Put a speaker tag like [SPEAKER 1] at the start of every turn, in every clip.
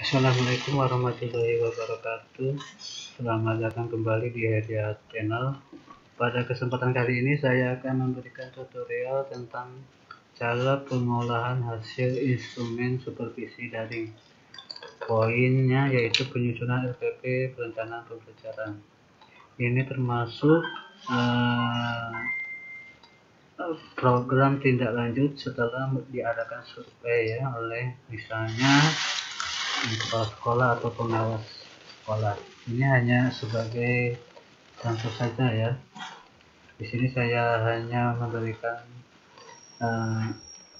[SPEAKER 1] Assalamualaikum warahmatullahi wabarakatuh. Selamat datang kembali di Heriat Channel. Pada kesempatan kali ini saya akan memberikan tutorial tentang cara pengolahan hasil instrumen supervisi daring. Poinnya yaitu penyusunan RPP perencanaan pembelajaran. Ini termasuk program tindak lanjut setelah diadakan survei ya oleh misalnya kepala sekolah atau pengawas sekolah. Ini hanya sebagai contoh saja ya. Di sini saya hanya memberikan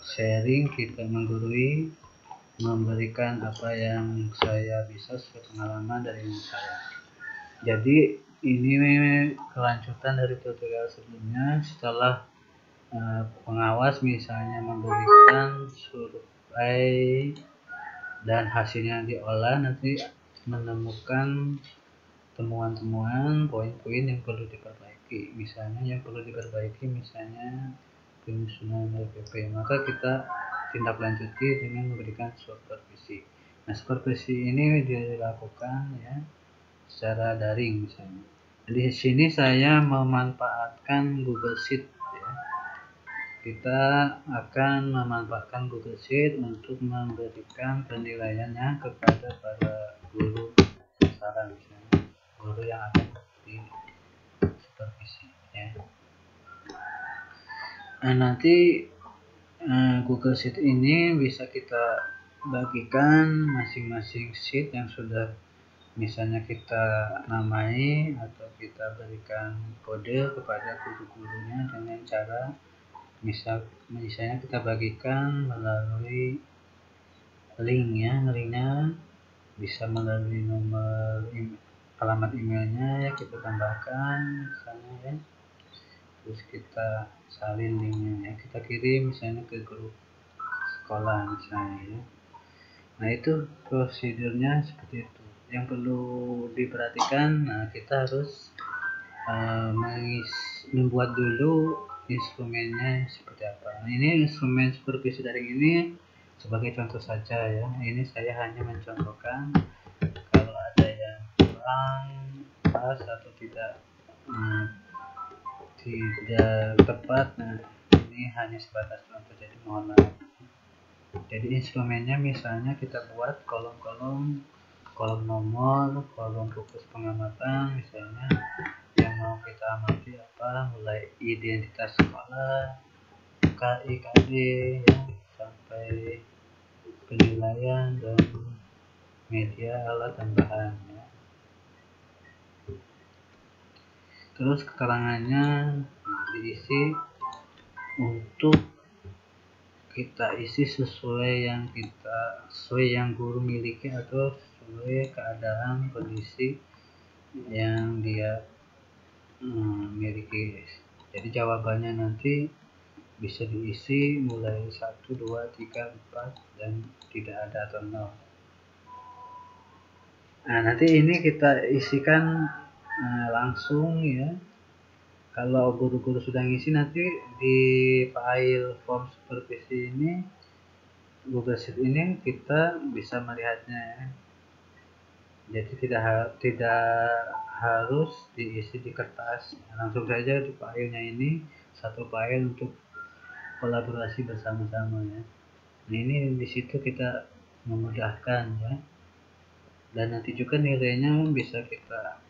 [SPEAKER 1] sharing, kita menggurui, memberikan apa yang saya bisa sesuai pengalaman dari saya. Jadi ini kelanjutan dari tutorial sebelumnya. Setelah pengawas misalnya memberikan survei dan hasilnya diolah, nanti menemukan temuan-temuan poin-poin yang perlu diperbaiki. Misalnya yang perlu diperbaiki misalnya penyusunan RPP, maka kita tindak lanjuti dengan memberikan supervisi. Nah, supervisi ini dilakukan ya secara daring misalnya. Di sini saya memanfaatkan Google Sheet ya. Kita akan memanfaatkan Google Sheet untuk memberikan penilaiannya kepada para guru saran, misalnya guru yang akan di supervisi ya. Nah, nanti Google Sheet ini bisa kita bagikan masing-masing sheet yang sudah misalnya kita namai atau kita berikan kode kepada guru-gurunya dengan cara misalnya kita bagikan melalui link ya. Linknya bisa melalui nomor alamat emailnya ya, kita tambahkan misalnya ya, terus kita salin linknya ya, kita kirim misalnya ke grup sekolah misalnya ya. Nah, itu prosedurnya seperti itu. Yang perlu diperhatikan, nah kita harus membuat dulu instrumennya seperti apa. Nah, ini instrumen supervisi daring ini sebagai contoh saja ya. Ini saya hanya mencontohkan. Kalau ada yang kurang pas atau tidak tepat, nah ini hanya sebatas contoh, jadi mohon maaf. Jadi instrumennya misalnya kita buat kolom nomor, kolom fokus pengamatan misalnya yang mau kita amati apa, mulai identitas sekolah, KIKD ya, sampai penilaian dan media alat tambahan ya. Terus keterangannya diisi untuk kita isi sesuai yang guru miliki atau sesuai keadaan kondisi yang dia miliki. Jadi jawabannya nanti bisa diisi mulai 1, 2, 3, 4 dan tidak ada atau 0. Nah, nanti ini kita isikan langsung ya. Kalau guru-guru sudah ngisi, nanti di file form supervisi ini, Google Sheet ini kita bisa melihatnya ya. Jadi tidak harus diisi di kertas, langsung saja di filenya ini, satu file untuk kolaborasi bersama-sama ya. Nah, ini di situ kita memudahkan ya. Dan nanti juga nilainya bisa kita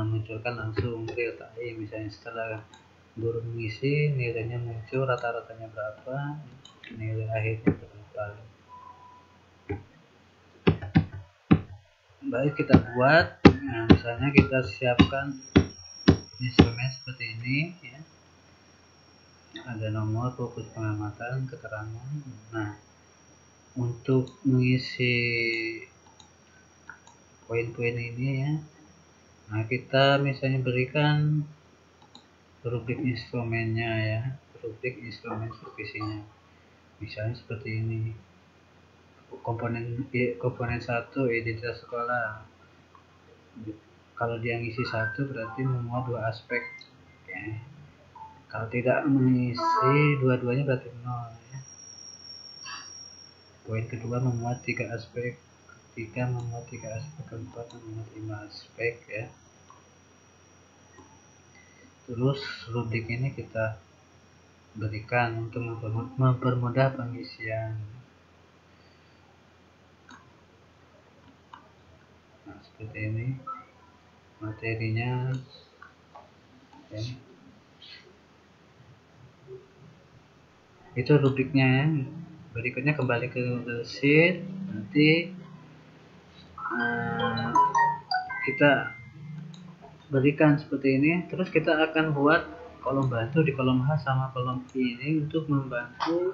[SPEAKER 1] munculkan langsung real time, misalnya setelah guru mengisi nilainya muncul rata-ratanya berapa, nilai akhirnya berapa. Baik, kita buat. Nah, misalnya kita siapkan instrumen seperti ini ya. Ada nomor, fokus pengamatan, keterangan. Nah, untuk mengisi poin-poin ini ya, nah kita misalnya berikan rubrik instrumennya ya, rubrik instrumen supervisinya misalnya seperti ini. Komponen 1 identitas sekolah, kalau dia ngisi 1 berarti memuat 2 aspek ya. Kalau tidak mengisi dua-duanya berarti 0 ya. Poin kedua memuat 3 aspek, 3 memuat 3 aspek, keempat memuat 5 aspek ya. Terus rubrik ini kita berikan untuk mempermudah pengisian. Nah, seperti ini materinya ya. Itu rubriknya ya. Berikutnya kembali ke Google Sheet, nanti kita berikan seperti ini. Terus kita akan buat kolom bantu di kolom H sama kolom I ini untuk membantu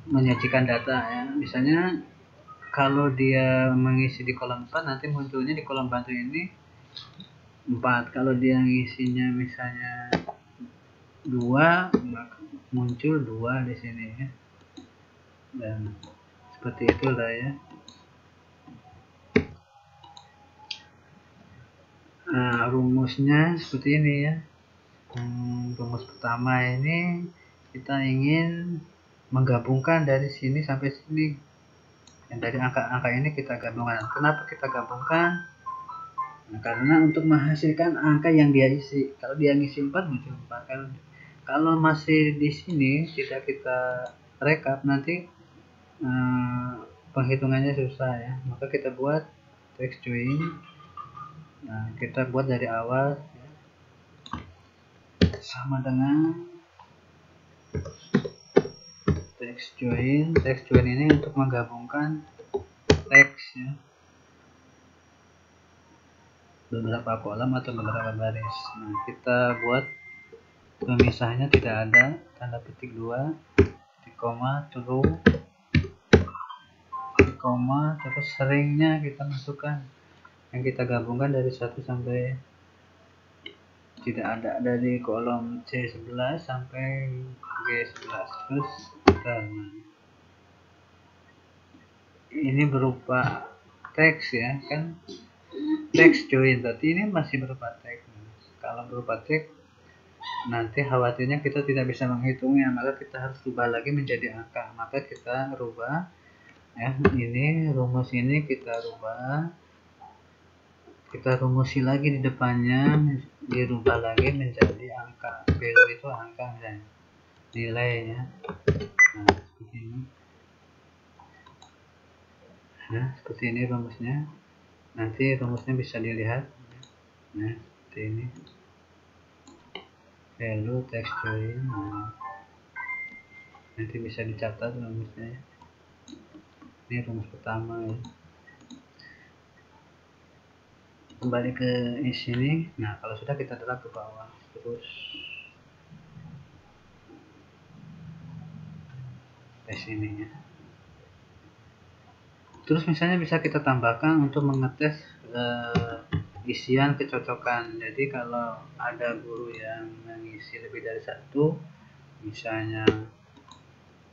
[SPEAKER 1] menyajikan data ya. Misalnya kalau dia mengisi di kolom 4, nanti munculnya di kolom bantu ini 4. Kalau dia ngisinya misalnya 2, maka muncul 2 di sini ya. Dan seperti itulah ya. Nah, rumusnya seperti ini ya. Rumus pertama ini kita ingin menggabungkan dari sini sampai sini. Dan dari angka-angka ini kita gabungkan. Kenapa kita gabungkan? Nah, karena untuk menghasilkan angka yang dia isi. Kalau dia ngisi 4 muncul 4. Kalau masih di sini tidak kita rekap, nanti penghitungannya susah ya. Maka kita buat text join. Nah, kita buat dari awal ya. Sama dengan text join. Text join ini untuk menggabungkan teks ya, beberapa kolom atau beberapa baris. Nah, kita buat pemisahnya tidak ada, tanda petik 2, koma, true, koma, terus seringnya kita masukkan yang kita gabungkan dari 1 sampai tidak ada, dari kolom C11 sampai G11. Terus kita, ini berupa teks ya kan, teks join, berarti ini masih berupa teks. Kalau berupa teks nanti khawatirnya kita tidak bisa menghitungnya, maka kita harus rubah lagi menjadi angka. Maka kita rubah ya, ini rumus ini kita rubah, kita rumusi lagi di depannya, dirubah lagi menjadi angka. Value itu angka misalnya, nilainya. Nah, seperti ini. Nah, seperti ini rumusnya. Nanti rumusnya bisa dilihat. Nah, seperti ini. Value text join. Nah, nanti bisa dicatat rumusnya. Ini rumus pertama ya. Kembali ke sini. Nah, kalau sudah kita drag ke bawah, terus ke sini ya. Terus misalnya bisa kita tambahkan untuk mengetes isian kecocokan. Jadi kalau ada guru yang mengisi lebih dari 1, misalnya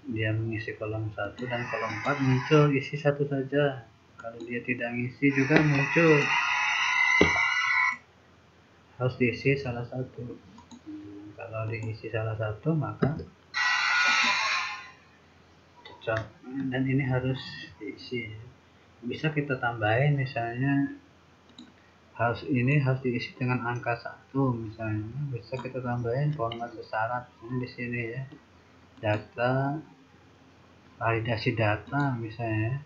[SPEAKER 1] dia mengisi kolom 1 dan kolom 4, muncul isi 1 saja. Kalau dia tidak ngisi juga muncul, harus diisi salah satu. Kalau diisi salah satu maka cocok, dan ini harus diisi. Bisa kita tambahin, misalnya harus diisi dengan angka 1 misalnya. Bisa kita tambahin format syarat di sini ya, data, validasi data misalnya.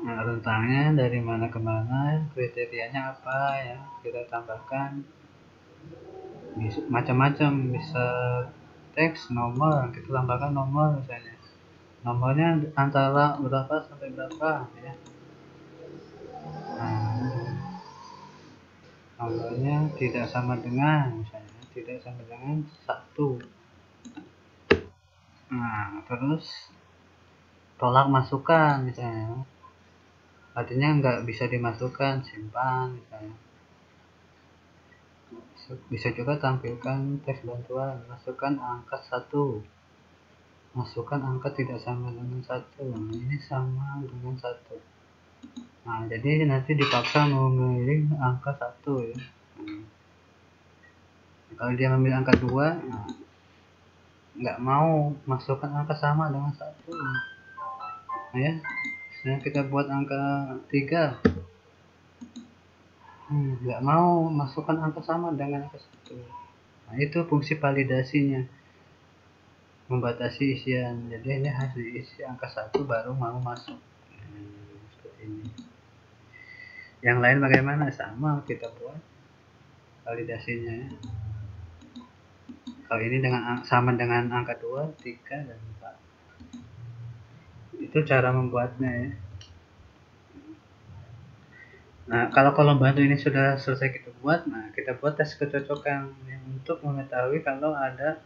[SPEAKER 1] Nah, rentangnya dari mana ke mana, kriterianya apa ya, kita tambahkan. Macam-macam, bisa teks, nomor, kita tambahkan nomor misalnya. Nomornya antara berapa sampai berapa ya. Nah, nomornya tidak sama dengan, misalnya tidak sama dengan 1. Nah, terus tolak masukan misalnya, artinya nggak bisa dimasukkan, simpan misalnya. Bisa juga tampilkan teks bantuan, masukkan angka 1, masukkan angka tidak sama dengan 1. Ini sama dengan 1. Nah, jadi nanti dipaksa memilih angka 1 ya. Kalau dia memilih angka 2, nah, nggak mau masukkan angka sama dengan 1. Nah ya, sekarang kita buat angka 3. Nggak mau masukkan angka sama dengan angka 1. Nah itu fungsi validasinya, membatasi isian. Jadi ini harus diisi angka 1 baru mau masuk. Seperti ini. Yang lain bagaimana? Sama kita buat validasinya ya. Kalau ini dengan sama dengan angka 2, 3, dan 4. Itu cara membuatnya ya. Nah, kalau kolom bantu ini sudah selesai kita buat, nah kita buat tes kecocokan untuk mengetahui kalau ada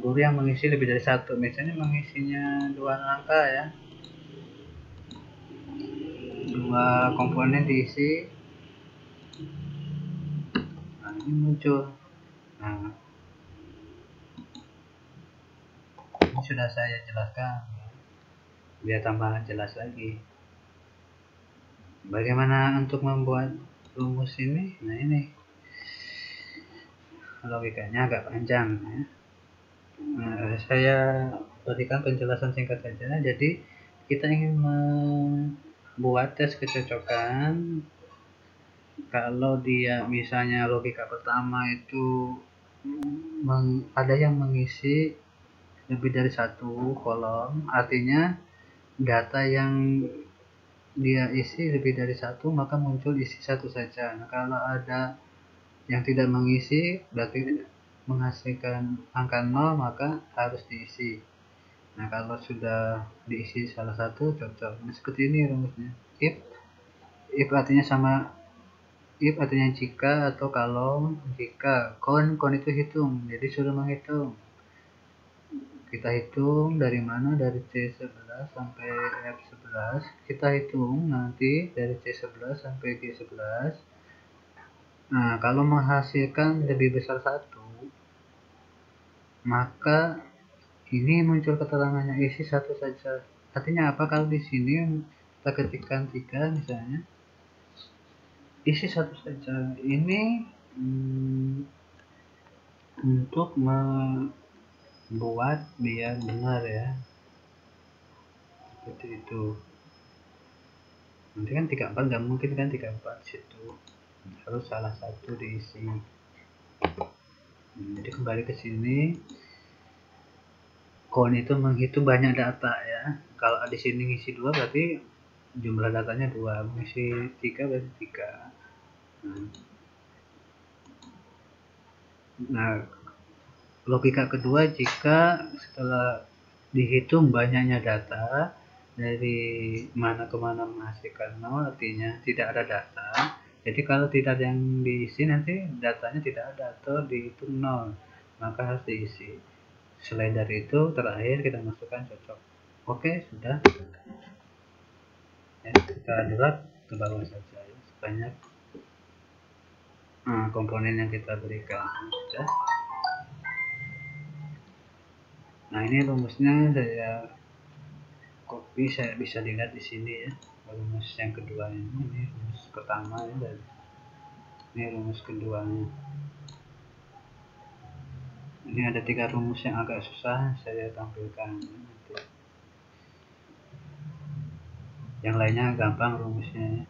[SPEAKER 1] guru yang mengisi lebih dari satu. Misalnya mengisinya 2 angka ya, 2 komponen diisi. Nah, ini muncul. Nah, ini sudah saya jelaskan biar tambah jelas lagi. Bagaimana untuk membuat rumus ini? Nah, ini logikanya agak panjang ya. Saya berikan penjelasan singkat saja. Jadi kita ingin membuat tes kecocokan. Kalau dia misalnya logika pertama itu ada yang mengisi lebih dari satu kolom, artinya data yang dia isi lebih dari satu, maka muncul isi satu saja. Nah, kalau ada yang tidak mengisi berarti menghasilkan angka 0, maka harus diisi. Nah, kalau sudah diisi salah satu cocok. Nah, seperti ini rumusnya. If artinya sama, if artinya jika atau kalau, jika. Kon itu hitung, jadi suruh menghitung. Kita hitung dari mana, dari C11 sampai F11. Kita hitung nanti dari C11 sampai G11. Nah, kalau menghasilkan lebih besar satu, maka ini muncul keterangannya isi satu saja. Artinya apa? Kalau di sini kita ketikkan 3 misalnya, isi satu saja. Ini untuk membuat biar benar ya, seperti itu. Nanti kan 34 nggak mungkin kan 34 situ, harus salah satu diisi. Jadi kembali ke sini, kon itu menghitung banyak data ya. Kalau di sini ngisi 2 berarti jumlah datanya 2, mengisi 3 berarti 3. Nah, logika kedua, jika setelah dihitung banyaknya data dari mana ke mana menghasilkan 0, artinya tidak ada data. Jadi kalau tidak ada yang diisi, nanti datanya tidak ada atau dihitung 0, maka harus diisi. Selain dari itu, terakhir kita masukkan cocok. Oke, sudah ya, kita drag ke bawah saja ya, sebanyak komponen yang kita berikan. Sudah. Nah, ini rumusnya saya copy, saya bisa dilihat di sini ya. Rumus yang kedua ini rumus pertama ya, dan ini rumus keduanya. Ini ada 3 rumus yang agak susah saya tampilkan. Yang lainnya gampang rumusnya,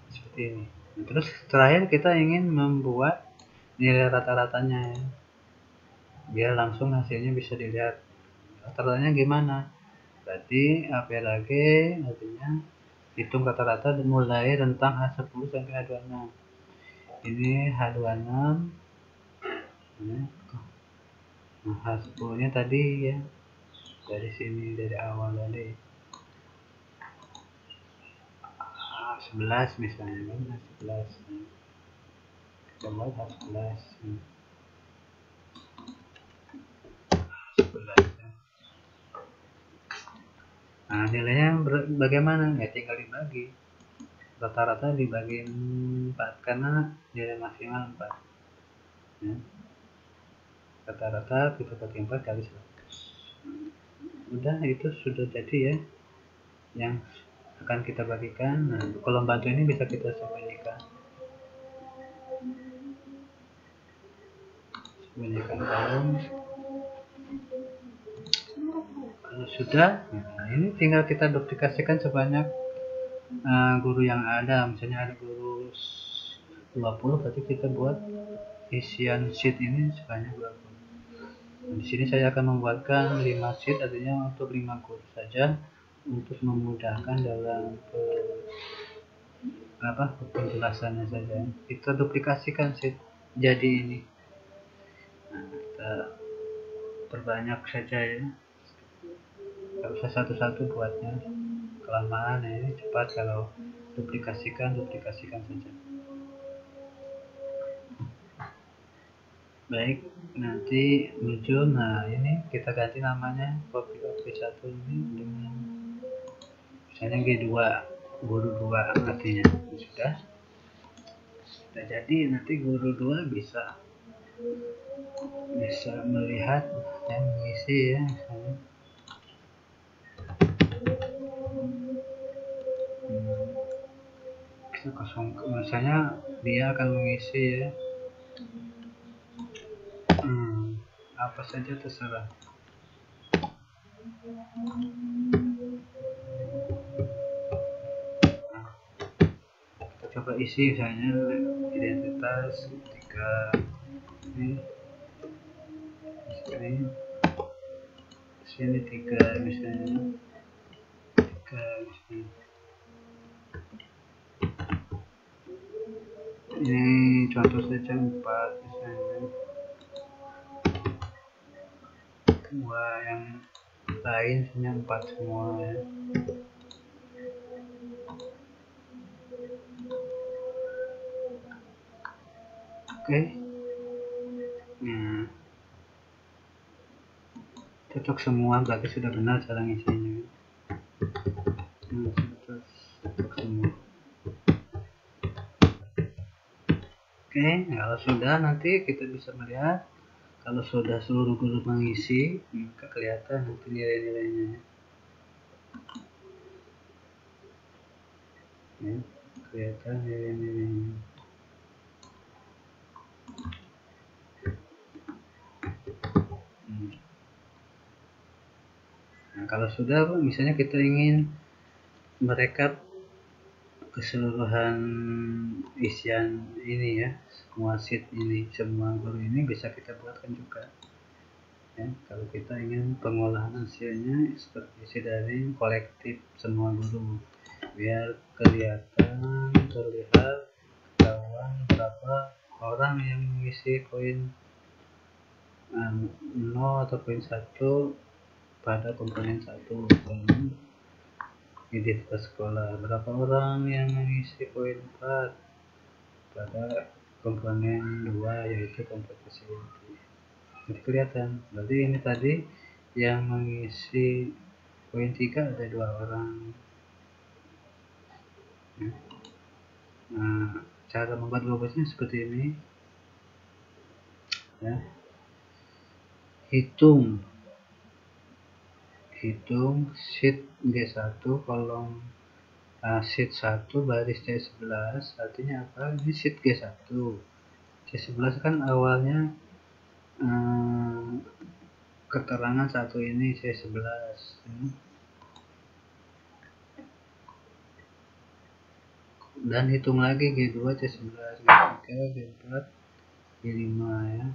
[SPEAKER 1] seperti ini. Nah, terus terakhir kita ingin membuat nilai rata-ratanya ya, biar langsung hasilnya bisa dilihat. Rata-ratanya gimana? Berarti APLAG artinya hitung rata-rata mulai rentang H10 sampai H26. Ini H26. Nah, H10 nya tadi ya, dari sini, dari awal tadi H11 misalnya kan, H11 kita buat H11 ya. Nah, nilainya bagaimana? Ya tinggal dibagi, rata-rata dibagi 4 karena nilai maksimal 4 ya. Rata-rata kita bagi 4 kali 100. Udah, itu sudah jadi ya yang akan kita bagikan. Nah, kolom bantu ini bisa kita sembunyikan kolom. Kalau sudah. Nah, ini tinggal kita duplikasikan sebanyak guru yang ada. Misalnya ada guru 20, berarti kita buat isian sheet ini sebanyak 20. Nah, di sini saya akan membuatkan 5 sheet, artinya untuk 5 guru saja untuk memudahkan dalam penjelasannya saja. Kita duplikasikan sheet jadi ini. Nah, kita perbanyak saja ya. Nggak usah satu-satu buatnya, kelamaan ya. Ini cepat kalau duplikasikan saja. Baik, nanti muncul. Nah, ini kita ganti namanya copy 1 ini dengan misalnya G2 guru 2, artinya sudah jadi. Nanti guru 2 bisa melihat dan mengisi ya, misalnya kosong, misalnya dia akan mengisi ya apa saja terserah. Kita coba isi misalnya identitas 3 ini, sini 3 misalnya, 3 misalnya. Ini contoh saja 4 misalnya. Dua yang lain hanya 4 semua ya. Oke. Nah, cocok semua, berarti sudah benar cara ngisinya. Cocok semua. Oke, kalau sudah nanti kita bisa melihat kalau sudah seluruh guru mengisi, maka kelihatan nanti nilai-nilainya. Ya, kelihatan nilai-nilainya. Nah, kalau sudah, misalnya kita ingin merekap keseluruhan isian ini ya, semua sheet ini, semua guru ini bisa kita buatkan juga ya. Kalau kita ingin pengolahan hasilnya seperti isi dari kolektif semua guru, biar kelihatan, terlihat, ketahuan berapa orang yang mengisi koin 0 atau koin 1 pada komponen 1. Identitas sekolah, berapa orang yang mengisi koin 4 pada komponen 2, yaitu kompetisi inti. Jadi kelihatan, berarti ini tadi yang mengisi koin 3 ada 2 orang. Nah, cara membuat globusnya seperti ini ya. Hitung sheet G1 kolom sheet 1 baris C11, artinya apa? Ini sheet G1. C11 kan awalnya keterangan satu ini C11 ya. Dan hitung lagi G2, C11, G3, G4, G5 ya.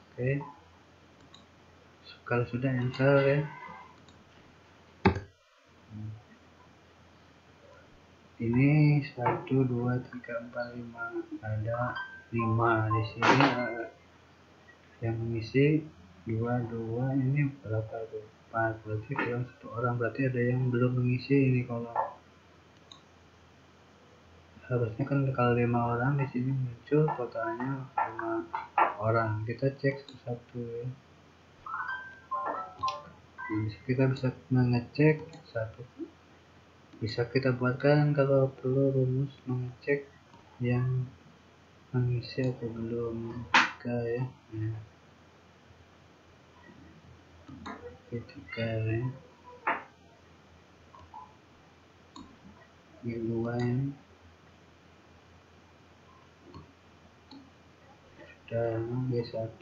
[SPEAKER 1] Oke. Kalau sudah enter ya. Ini 1 2 3 4 5, ada 5 di sini. Yang mengisi 2 ini berapa tuh? 4, berarti kurang 1 orang, berarti ada yang belum mengisi ini kolom. Harusnya kan kalau 5 orang di sini muncul totalnya 5 orang. Kita cek satu ya. Nah, kita bisa mengecek satu. Bisa kita buatkan kalau perlu rumus mengecek yang mengisi atau belum, ya. Nah, ketika ya. Yang 2 ini sudah G1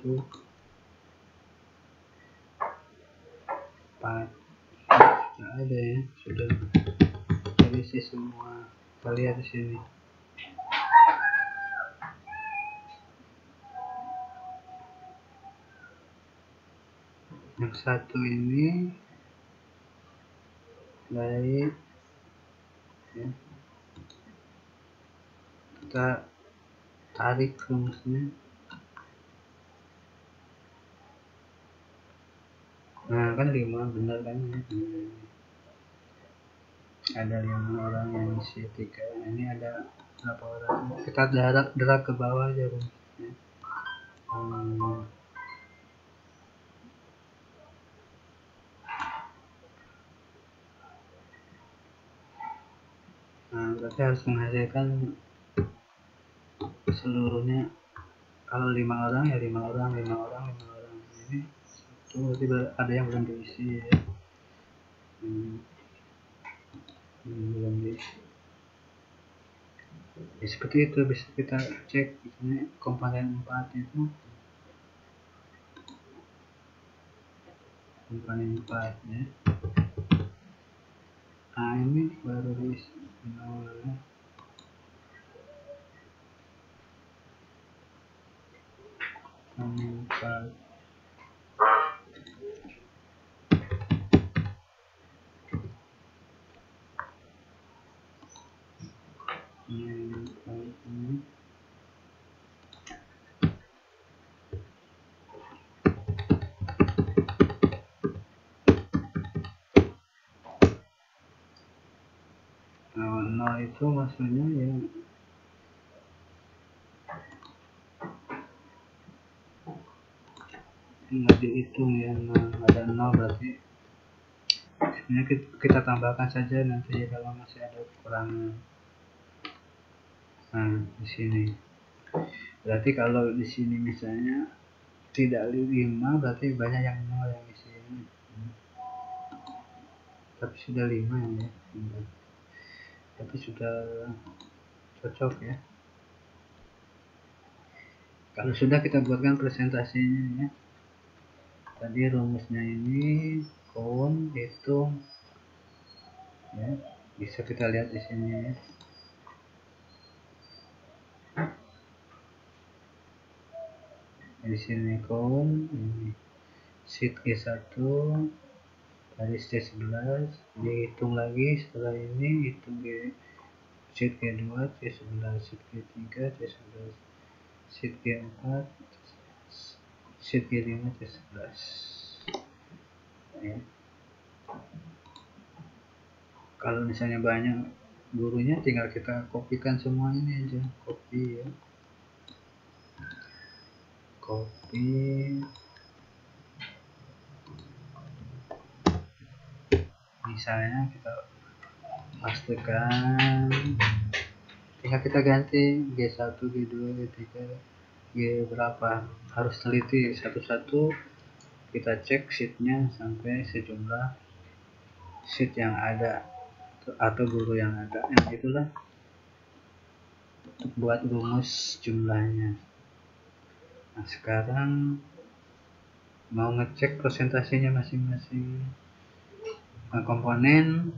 [SPEAKER 1] Nggak ada ya, sudah terisi semua. Kita lihat di sini. Yang satu ini baik ya. Kita tarik rumusnya. Nah kan 5 benar kan ya. Ada 5 orang yang isi 3. Ini ada berapa orang? Kita drag ke bawah aja rumusnya. Nah berarti harus menghasilkan seluruhnya. Kalau 5 orang ya 5 orang. Ini satu, berarti ada yang belum diisi ya. Belum diisi. Ya, seperti itu bisa kita cek ini komponen 4 itu. Komponen 4 ya. Nah ini baru diisi 0 ya. Komponen 4. Ini nol itu maksudnya ya tinggal dihitung ya. Ada 0 berarti sebenarnya kita tambahkan saja nanti kalau masih ada kekurangan. Nah di sini berarti kalau di sini misalnya tidak 5 berarti banyak yang 0 yang isi ini. Tapi sudah 5 ya. Tapi sudah cocok ya. Kalau sudah kita buatkan presentasinya ya. Tadi rumusnya ini count, hitung ya. Bisa kita lihat di sini ya. Di sini count, ini sheet G1 dari C11 dihitung lagi. Setelah ini hitung sheet G2, C11, sheet G3, C11, sheet G4, sheet G5, C11 ya. Kalau misalnya banyak gurunya tinggal kita kopikan semua ini aja, copy ya, copy. Misalnya kita pastikan, tinggal kita ganti G1, G2, G3, G berapa, harus teliti satu-satu. Kita cek sheetnya sampai sejumlah sheet yang ada atau guru yang ada, yang itulah untuk buat rumus jumlahnya. Nah sekarang mau ngecek presentasinya masing-masing komponen.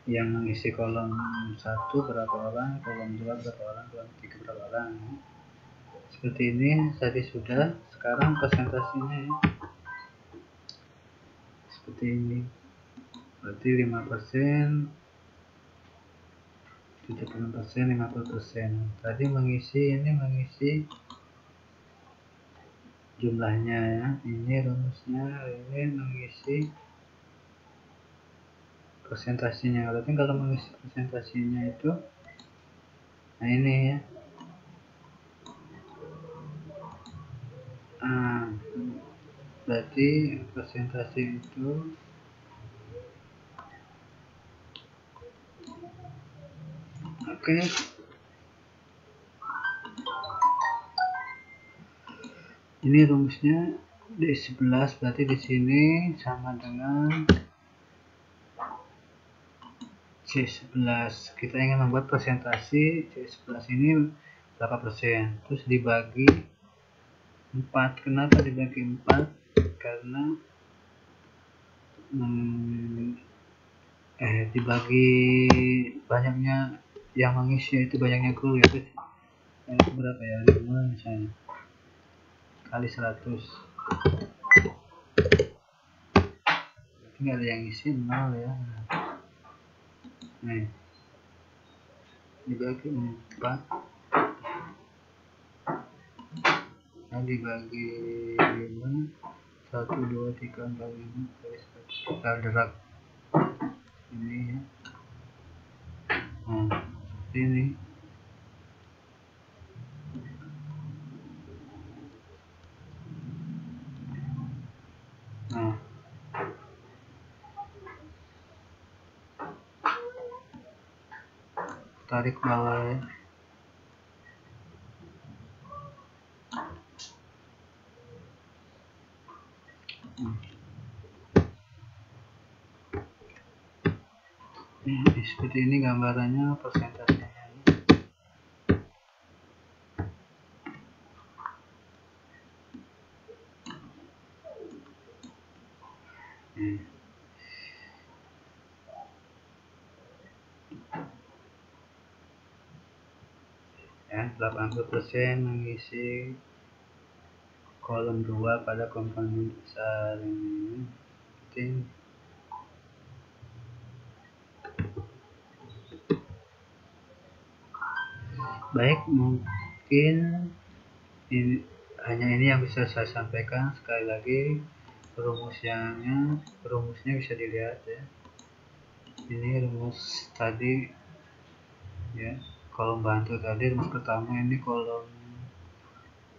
[SPEAKER 1] Yang mengisi kolom 1 berapa orang, kolom 2 berapa orang, kolom 3 berapa orang. Seperti ini tadi sudah. Sekarang presentasinya ya. Seperti ini. Berarti 5%, 70%, 50%. Tadi ini mengisi jumlahnya ya. Ini rumusnya, ini mengisi presentasinya. Berarti kalau mengisi presentasinya itu, nah ini ya. Berarti presentasi itu oke. Ini rumusnya D11, berarti di sini sama dengan C11. Kita ingin membuat presentasi C11 ini berapa persen, terus dibagi 4. Kenapa dibagi 4? karena dibagi banyaknya yang mengisi itu banyaknya kru ya, itu berapa ya, 5 misalnya kali 100, tinggal ada yang isi 0 ya. Nih dibagi 4, nah dibagi 5, 1, 2, 3, 4, 5 kali 100, kita drag ini ya. Nah seperti ini. Nah tarik bawah ya. Seperti ini gambarannya persentasenya. Ya, 80% mengisi kolom 2 pada komponen besar ini. Baik, mungkin ini hanya ini yang bisa saya sampaikan. Sekali lagi rumusnya bisa dilihat ya. Ini rumus tadi ya, kolom bantu tadi, rumus pertama ini kolom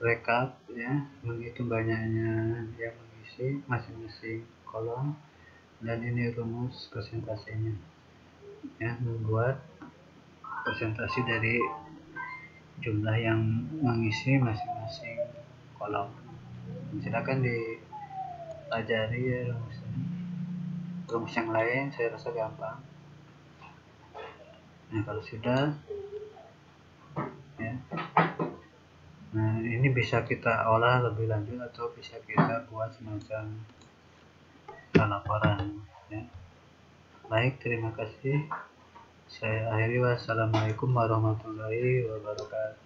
[SPEAKER 1] rekap ya, menghitung banyaknya yang mengisi masing-masing kolom, dan ini rumus presentasinya ya, membuat presentasi dari jumlah yang mengisi masing-masing kolom. Silakan dipelajari ya rumusnya. Rumus yang lain saya rasa gampang. Nah kalau sudah ya, nah ini bisa kita olah lebih lanjut atau bisa kita buat semacam laporan ya. Baik, terima kasih. Saya akhiri, wassalamualaikum warahmatullahi wabarakatuh.